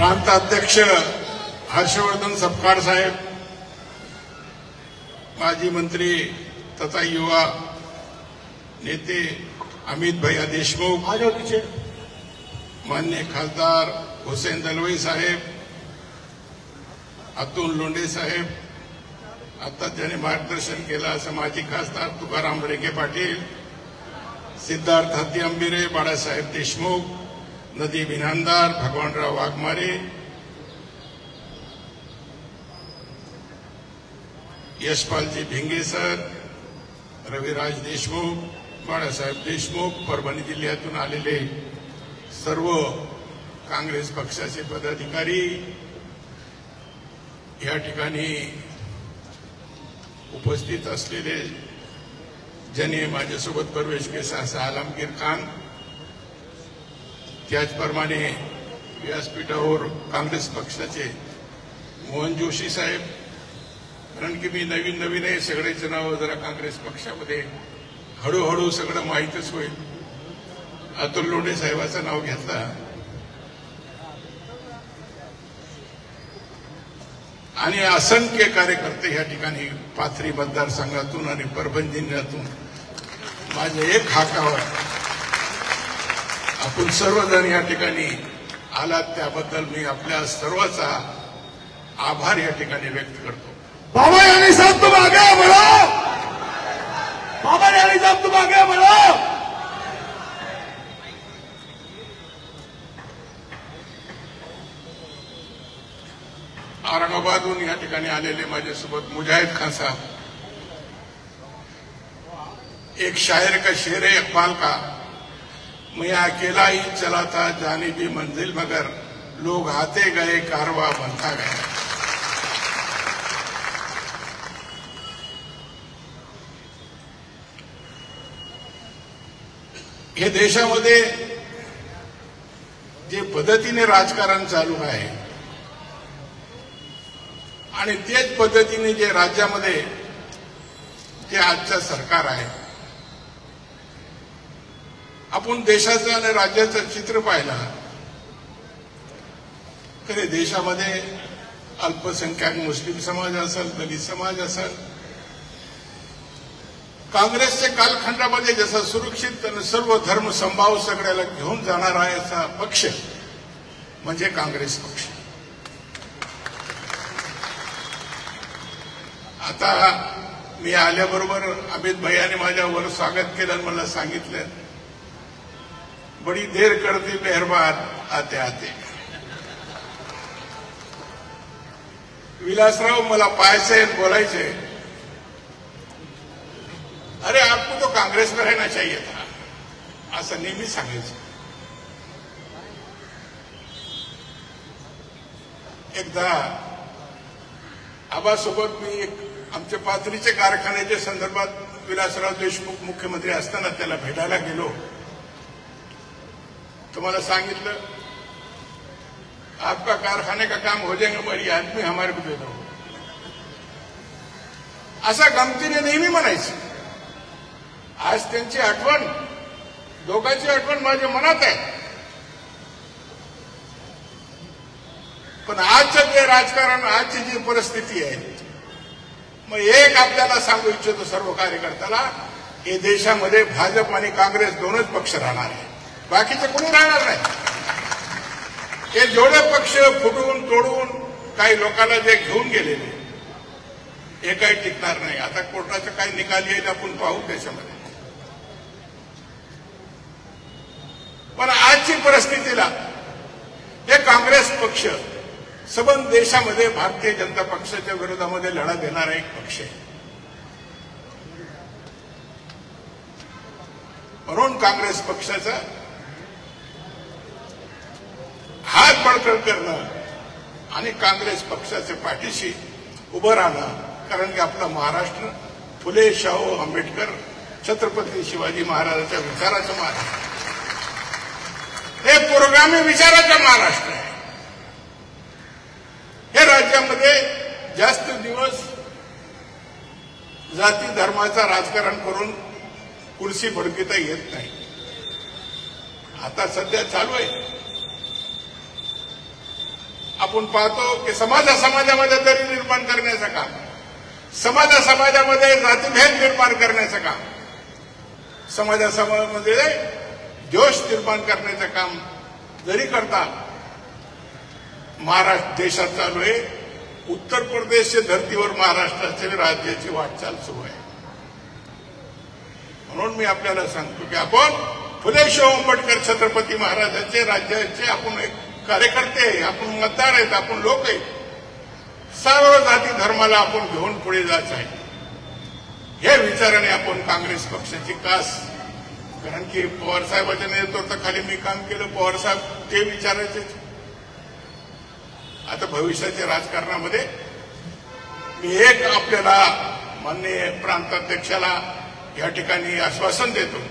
प्रांताध्यक्ष हर्षवर्धन सपकाळ साहेब, माजी मंत्री तथा युवा नेते अमित भैया देशमुख, मान्य खासदार हुसेन दलवाई साहेब, अतुल लोंढे साहेब, आता ज्याने मार्गदर्शन केलं असं माजी खासदार तुकाराम रेगे पाटील, सिद्धार्थ हत्ती अंबिरे, बाळासाहेब देशमुख, नदीम इनामदार, भगवानराव वाघमारे, यशपालजी भिंगे सर, रविराज देशमुख, बाळासाहेब देशमुख, परभणी जिल्ह्यातून आलेले सर्व काँग्रेस पक्षाचे पदाधिकारी, या ठिकाणी उपस्थित असलेले ज्यांनी माझ्यासोबत प्रवेश केला असा आलमगीर खान, त्याचप्रमाणे व्यासपीठावर काँग्रेस पक्षाचे मोहन जोशी साहेब, कारण की मी नवीन आहे, सगळ्याचे नाव जरा काँग्रेस पक्षामध्ये हळूहळू सगळं माहीतच होईल. अतुल लोंढे साहेबाचं नाव घेतलं आणि असंख्य कार्यकर्ते या ठिकाणी पाथरी मतदारसंघातून आणि परभणी जिल्ह्यातून माझ्या एक हाकावर आपण सर्वजण या ठिकाणी आलात त्याबद्दल मी आपल्या सर्वांचा आभार या ठिकाणी व्यक्त करतो. बाबा यानी साहब तुम आगे बढ़ो, बाबा यानी साहब तुम आगे बढ़ो. औरंगाबादहून या ठिकाणी आलेले माझ्यासोबत मुजाहिद खान साहब, एक शायर का शेर है इकबाल का, मैं अकेला ही चला था जानिबी मंजिल मगर लोग आते गए कारवा बनता गया. हे देशामध्ये जे पद्धतीने राजकारण चालू आहे आणि तेच पद्धतीने जे राज्यामध्ये जे आजचं सरकार आहे, आपण देशाचं आणि राज्याचं चित्र पाहिलं तर देशामध्ये अल्पसंख्याक मुस्लिम समाज असेल, दलित समाज असेल, काँग्रेसच्या कालखंडामध्ये जसा सुरक्षित आणि सर्व धर्म संभाव सगळ्याला घेऊन जाणारा आहे असा पक्ष म्हणजे काँग्रेस पक्ष. आता मी आल्याबरोबर अमित भैयाने माझ्यावर स्वागत केलं आणि मला सांगितलं, बडी देर करती मेहरबान आते आते. विलासराव मला पाहायचे बोलायचे, अरे आपको तो कांग्रेस में रहना चाहिए था, असं नेहमी सांगायचं. एकदा आबासोबत मी एक आमच्या पाथरीच्या कारखान्याच्या संदर्भात विलासराव देशमुख मुख्यमंत्री असताना त्याला भेटायला गेलो. तो मला सांगितलं, आपका कारखाने का काम हो जाएगा, बड़ी आदमी हमारे को दे दो. असा गमतीने नेहमी म्हणायचं. आज त्यांची आठवण, दोघांची आठवण माझ्या मनात आहे. पण आजचं जे राजकारण, आजची जी परिस्थिती आहे, मग एक आपल्याला सांगू इच्छितो सर्व कार्यकर्त्याला, हे देशामध्ये भाजप आणि काँग्रेस दोनच पक्ष राहणार आहे, बाकीचे कोणी राहणार नाही. हे जेवढे पक्ष फुटून तोडून काही लोकांना जे घेऊन गेलेले, हे काही टिकणार नाही. आता कोर्टाचा काही निकाल येईल आपण पाहू त्याच्यामध्ये. पण आजची परिस्थितीला हे काँग्रेस पक्ष सबंध देशामध्ये भारतीय जनता पक्षाच्या विरोधामध्ये लढा देणारा एक पक्ष आहे. म्हणून काँग्रेस पक्षाचा हात बळकट करणं आणि काँग्रेस पक्षाच्या पाठीशी उभं राहणं, कारण की आपला महाराष्ट्र फुले, शाहू आंबेडकर, छत्रपती शिवाजी महाराजांच्या विचाराचं महाराष्ट्र, हे पुरोगामी विचाराचं महाराष्ट्र आहे. हे राज्यामध्ये जास्त दिवस जाती धर्माचं राजकारण करून कुर्सी भडकिता येत नाही. आता सध्या चालू आहे आपण पाहतो की समाजामध्ये दरी निर्माण करण्याचं काम, समाजामध्ये जातीभेद निर्माण करण्याचं काम, समाजामध्ये द्वेष निर्माण करण्याचं काम जरी करता महाराष्ट्र देशात चालू आहे, उत्तर प्रदेशच्या धर्तीवर महाराष्ट्राच्या राज्याची वाटचाल सुरू आहे. म्हणून मी आपल्याला सांगतो की आपण फुले शाहू आंबेडकर छत्रपती महाराजांचे राज्याचे आपण एक कार्यकर्ते आहे, आपण मतदार आहेत, आपण लोक आहेत. सर्व जाती धर्माला आपण घेऊन पुढे जायचं आहे. हे विचाराने आपण काँग्रेस पक्षाची कास, कारण की पवार साहेबांच्या नेतृत्वाखाली मी काम केलं, पवार साहेब ते विचारायचे. आता भविष्याच्या राजकारणामध्ये मी एक आपल्याला माननीय प्रांताध्यक्षाला या ठिकाणी आश्वासन देतो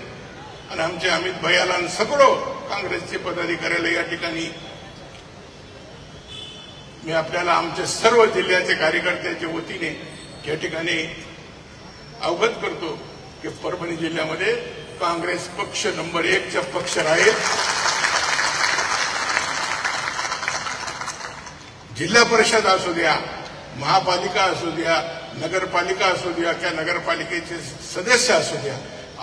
आणि आमचे अमित भैयाला सगळं काँग्रेसचे पदाधिकाऱ्याला या ठिकाणी मी आपल्याला आमच्या सर्व जिल्ह्याचे कार्यकर्त्यांच्या वतीने या ठिकाणी अवगत करतो की परभणी जिल्ह्यामध्ये काँग्रेस पक्ष नंबर 1चा पक्ष राहील. जिल्हा परिषद असू द्या, महापालिका असू द्या, नगरपालिका असू द्या किंवा नगरपालिकेचे सदस्य असू द्या,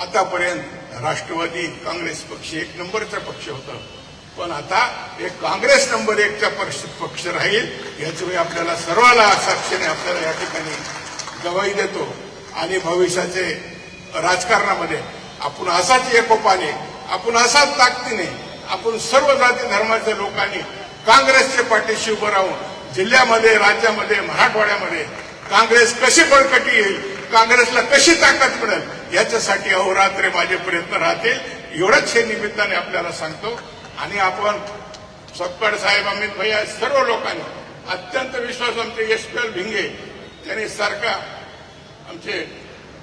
आतापर्यंत राष्ट्रवादी काँग्रेस पक्ष 1 नंबरचा पक्ष होता, पण आता एक काँग्रेस नंबर 1चा पक्ष राहील याची मी आपल्याला सर्वांना साक्षीने आपल्याला या ठिकाणी गवाही देतो. आणि भविष्याचे राजकारणामध्ये आपण असाच एकोपाने, आपण असाच ताकदीने, आपण सर्व जाती धर्माच्या लोकांनी काँग्रेसच्या पाठीशी उभं राहून जिल्ह्यामध्ये, राज्यामध्ये, मराठवाड्यामध्ये काँग्रेस कशी बळकटी येईल, काँग्रेसला कशी ताकद मिळेल याच्यासाठी अहोरात्र माझे प्रयत्न राहतील. एवढंच हे निमित्ताने आपल्याला सांगतो. आणि आपण सपकाळ साहेब, अमित भैया, सर्व लोकांनी अत्यंत विश्वास, आमचे यशपाल भिंगे त्यांनी सारखा, आमचे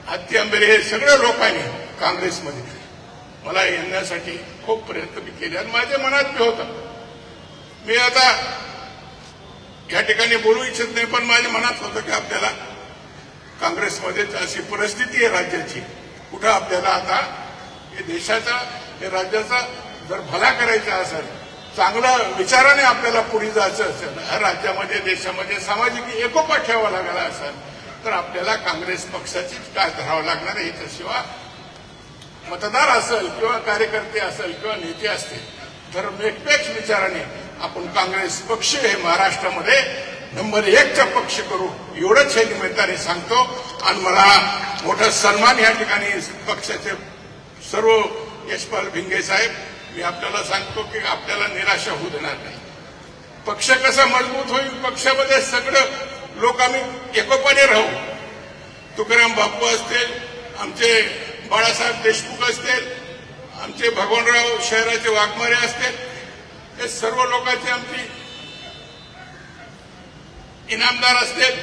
हत्ती आंबेरे, हे सगळ्या लोकांनी काँग्रेसमध्ये मला येण्यासाठी खूप प्रयत्न केले आणि माझ्या मनात बी होतं. मी आता या ठिकाणी बोलू इच्छित नाही, पण माझ्या मनात होतं की आपल्याला काँग्रेसमध्येच अशी परिस्थिती आहे राज्याची, कुठं आपल्याला आता हे देशाचा, हे राज्याचा जर भला करायचा असेल, चांगलं विचाराने आपल्याला पुढे जायचं असेल, राज्यामध्ये, देशामध्ये सामाजिक एकोपा ठेवावा लागला असेल तर आपल्याला काँग्रेस पक्षाचीच काय धरावं लागणार आहे. याच्याशिवाय मतदार असेल किंवा कार्यकर्ते असेल किंवा नेते असतील तर निरपेक्ष विचाराने आपण काँग्रेस पक्ष हे महाराष्ट्रामध्ये नंबर 1चा पक्ष करू, एवढंच हे निमित्ताने सांगतो. आणि मला मोठा सन्मान या ठिकाणी पक्षाचे सर्व यशपाल भिंगे साहेब, मी आपल्याला सांगतो की आपल्याला निराशा होऊ देणार नाही. पक्ष कसा मजबूत होईल, पक्षामध्ये सगळं लोक आम्ही एकोपाने राहू. तुकाराम बापू असतील, आमचे बाळासाहेब देशमुख असतील, आमचे भगवानराव शहराचे वाघमारे असतील, हे सर्व लोकांची आमची इनामदार असतील,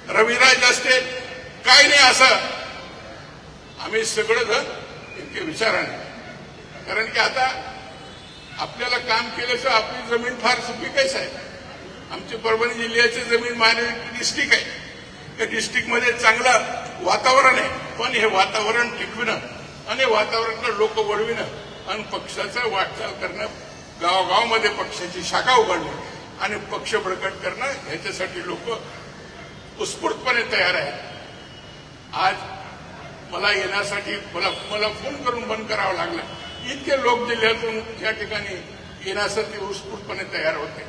रविराज असतील, काही नाही असं आम्ही सगळेजण इतके विचाराने, कारण की आता आपल्याला काम केल्याचं आपली जमीन फार सुपीक आहे. आमची परभणी जिल्ह्याची जमीन मायनॉरिटी डिस्ट्रिक्ट आहे. या डिस्ट्रिक्टमध्ये चांगलं वातावरण आहे, पण हे वातावरण टिकविणं आणि वातावरणाला लोक वळविणं आणि पक्षाचं वाटचाल करणं, गावागावामध्ये पक्षाची शाखा उघडणं आणि पक्ष बळकट करणं, ह्याच्यासाठी लोक उत्स्फूर्तपणे तयार आहेत. आज मला येण्यासाठी मला फोन करून बंद करावं लागलं. इतके लोक जिल्ह्यातून या ठिकाणी येण्यासाठी उत्स्फूर्तपणे तयार होते.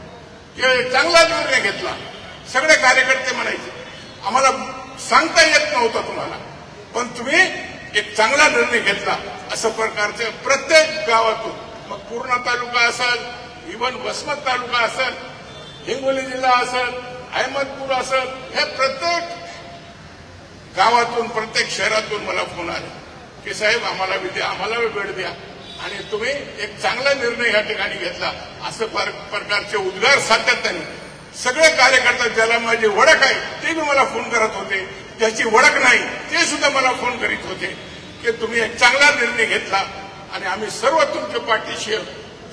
चांगला निर्णय घेतला. सगळे कार्यकर्ते म्हणायचे आम्हाला सांगता येत नव्हतं तुम्हाला, पण तुम्ही एक चांगला निर्णय घेतला. असं प्रकारचे प्रत्येक गावातून, मग पूर्णा तालुका असेल, इव्हन वसमत तालुका असेल, हिंगोली जिल्हा असेल, अहमदपूर असेल, हे प्रत्येक गावातून, प्रत्येक शहरातून मला फोन आले की साहेब आम्हाला वेळ द्या आणि तुम्ही एक चांगला निर्णय या ठिकाणी घेतला. असं प्रकारचे उद्गार सातत्याने सगळे कार्यकर्ते, ज्याला माझी ओळख आहे ते मी मला फोन करत होते, ज्याची ओळख नाही ते सुद्धा मला फोन करीत होते की तुम्ही एक चांगला निर्णय घेतला आणि आम्ही सर्व तुमच्या पाठीशी.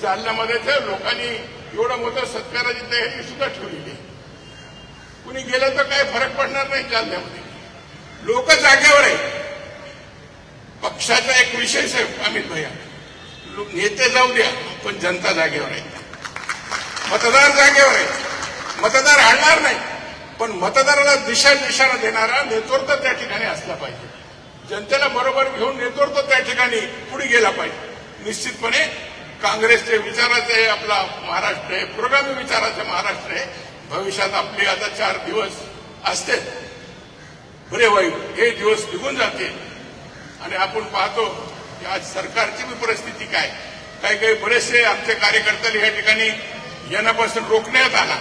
जालन्यामध्ये त्या लोकांनी एवढं मोठं सत्काराची तयारी सुद्धा ठेवलेली आहे. कुणी गेलं तर काही फरक पडणार नाही. जालन्यामध्ये लोक जागेवर आहे. पक्षाचा एक विशेष आहे अमित भैया, नेते जाऊ द्या पण जनता जागेवर आहे. मतदार जागेवर आहे, मतदार हाणणार नाही, पण मतदाराला दिशा देणारा नेतृत्व त्या ठिकाणी असला पाहिजे. जनतेला बरोबर घेऊन नेतृत्व त्या ठिकाणी पुढे गेला पाहिजे. निश्चितपणे काँग्रेसचे विचाराचे आपला महाराष्ट्र आहे, पुरोगामी विचाराचे महाराष्ट्र आहे. भविष्यात आपले आता 4 दिवस असते, बरे वाईट हे दिवस निघून जाते आणि आपण पाहतो की आज सरकारची बी परिस्थिती काय. काही बरेचसे आमचे कार्यकर्त्याला या ठिकाणी येण्यापासून रोखण्यात आला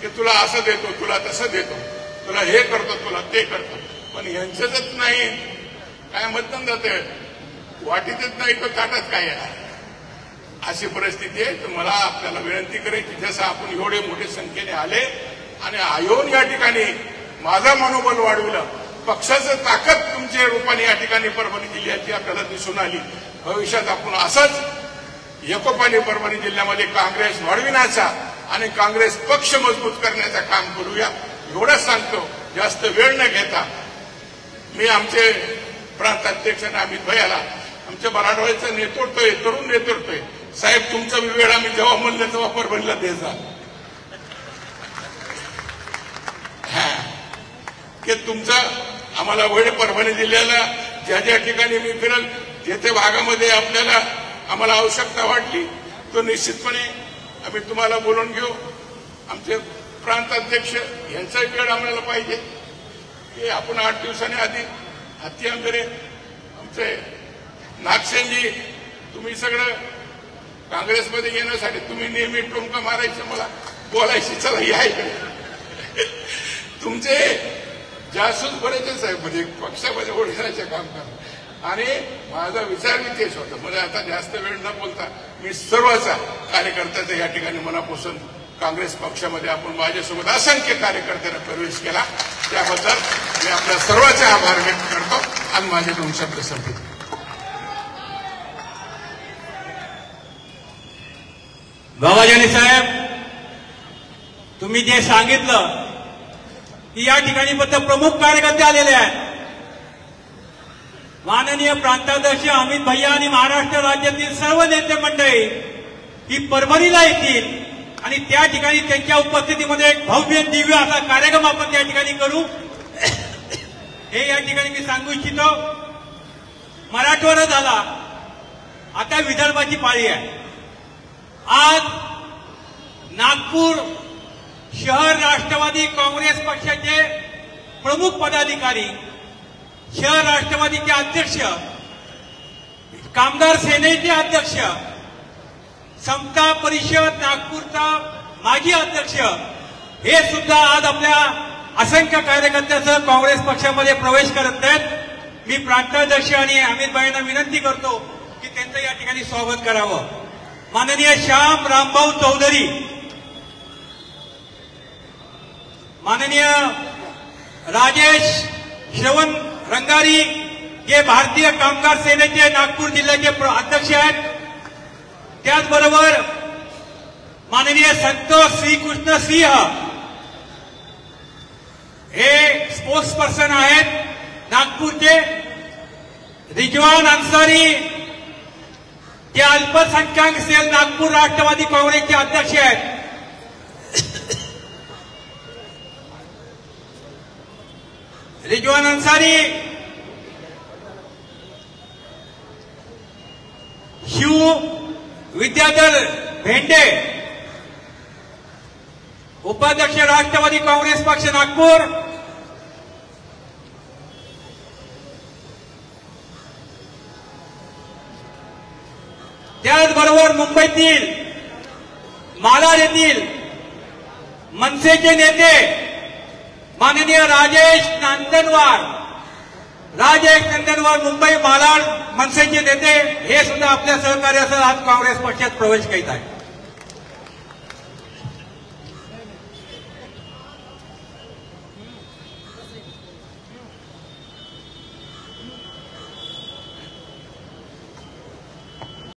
की तुला असं देतो, तुला तसं देतो, तुला हे करतो, तुला ते करतो. पण यांच्यातच नाही, काय मतदान जाते वाटीतच नाही तर ताटात काय येणार, अशी परिस्थिती आहे. तर मला आपल्याला विनंती करायची, जसं आपण एवढे मोठे संख्येने आले आणि येऊन या ठिकाणी माझा मनोबल वाढविलं, पक्षाचं ताकद तुमच्या रूपाने या ठिकाणी परभणी जिल्ह्याची आपल्याला दिसून आली. भविष्यात आपण असंच एकोपाने परभणी जिल्ह्यामध्ये काँग्रेस वाढविण्याचा आणि काँग्रेस पक्ष मजबूत करण्याचं काम करूया, एवढंच सांगतो. जास्त वेळ न घेता मी आमचे प्रांत अध्यक्ष अमित भैयाला, आमच्या मराठवाड्याचं नेतृत्व आहे, तरुण नेतृत्व आहे, साहेब तुमचा वेळ आम्ही जेव्हा म्हणलं तेव्हा परभणीला द्यायचा की तुमचा आम्हाला वेळ परभणी जिल्ह्याला ज्या ठिकाणी मी फिरल तेथे भागामध्ये आपल्याला आम्हाला आवश्यकता वाटली तो निश्चितपणे आम्ही तुम्हाला बोलून घेऊ. आमचे प्रांत अध्यक्ष यांचाही वेळ आम्हाला पाहिजे की आपण 8 दिवसांनी आधी हत्ती आंबेरे आमचे नागसेनजी, तुम्ही सगळं काँग्रेसमध्ये येण्यासाठी तुम्ही नेहमी टोमका मारायचं, मला बोलायची चला या इकडे. तुमचे जासूस बरेचच आहे म्हणजे पक्षामध्ये ओळखायचे काम करा. आणि माझा विचार मी तेच होता, मला आता जास्त वेळ न बोलता मी सर्वचा कार्यकर्त्याचा या ठिकाणी मनापासून काँग्रेस पक्षामध्ये आपण माझ्यासोबत असंख्य कार्यकर्त्यांना प्रवेश केला त्याबद्दल मी आपल्या सर्वांचे आभार व्यक्त करतो आणि माझे 2 शब्द संपवतो. बाबाजानी साहेब, तुम्ही जे सांगितलं की या ठिकाणी फक्त प्रमुख कार्यकर्ते आलेले आहेत. माननीय प्रांताध्यक्ष अमित भैया आणि महाराष्ट्र राज्यातील सर्व नेते मंडळी ही परभणीला येतील आणि त्या ठिकाणी त्यांच्या उपस्थितीमध्ये एक भव्य दिव्य असा कार्यक्रम आपण त्या ठिकाणी करू, हे या ठिकाणी मी सांगू इच्छितो. मराठवाडा झाला, आता विदर्भाची पाळी आहे. आज नागपूर शहर राष्ट्रवादी काँग्रेस पक्षाचे प्रमुख पदाधिकारी, शहर राष्ट्रवादीचे अध्यक्ष, कामगार सेनेचे अध्यक्ष, समता परिषद नागपूरचा माजी अध्यक्ष हे सुद्धा आज आपल्या असंख्य कार्यकर्त्यासह काँग्रेस पक्षामध्ये प्रवेश करत आहेत. मी प्रांताध्यक्ष आणि अमित भाईंना विनंती करतो की त्यांचं या ठिकाणी स्वागत करावं. माननीय श्याम रामभाऊ चौधरी, माननीय राजेश श्रवण रंगारी जे भारतीय कामगार सेनेचे नागपूर जिल्ह्याचे अध्यक्ष आहेत, त्याचबरोबर माननीय संतोष श्रीकृष्ण सिंह हे स्पोक्स पर्सन आहेत नागपूरचे, रिजवान अन्सारी जे अल्पसंख्याक सेल नागपूर राष्ट्रवादी काँग्रेसचे अध्यक्ष आहेत, रिजवान अन्सारी, शिव विद्याधर भेंडे उपाध्यक्ष राष्ट्रवादी काँग्रेस पक्ष नागपूर, त्याचबरोबर मुंबईतील मालाड येथील मनसेचे नेते माननीय राजेश नंदनवार मुंबई मालाड मनसेचे नेते हे सुद्धा आपल्या सहकार्यासह आज काँग्रेस पक्षात प्रवेश करीत आहेत.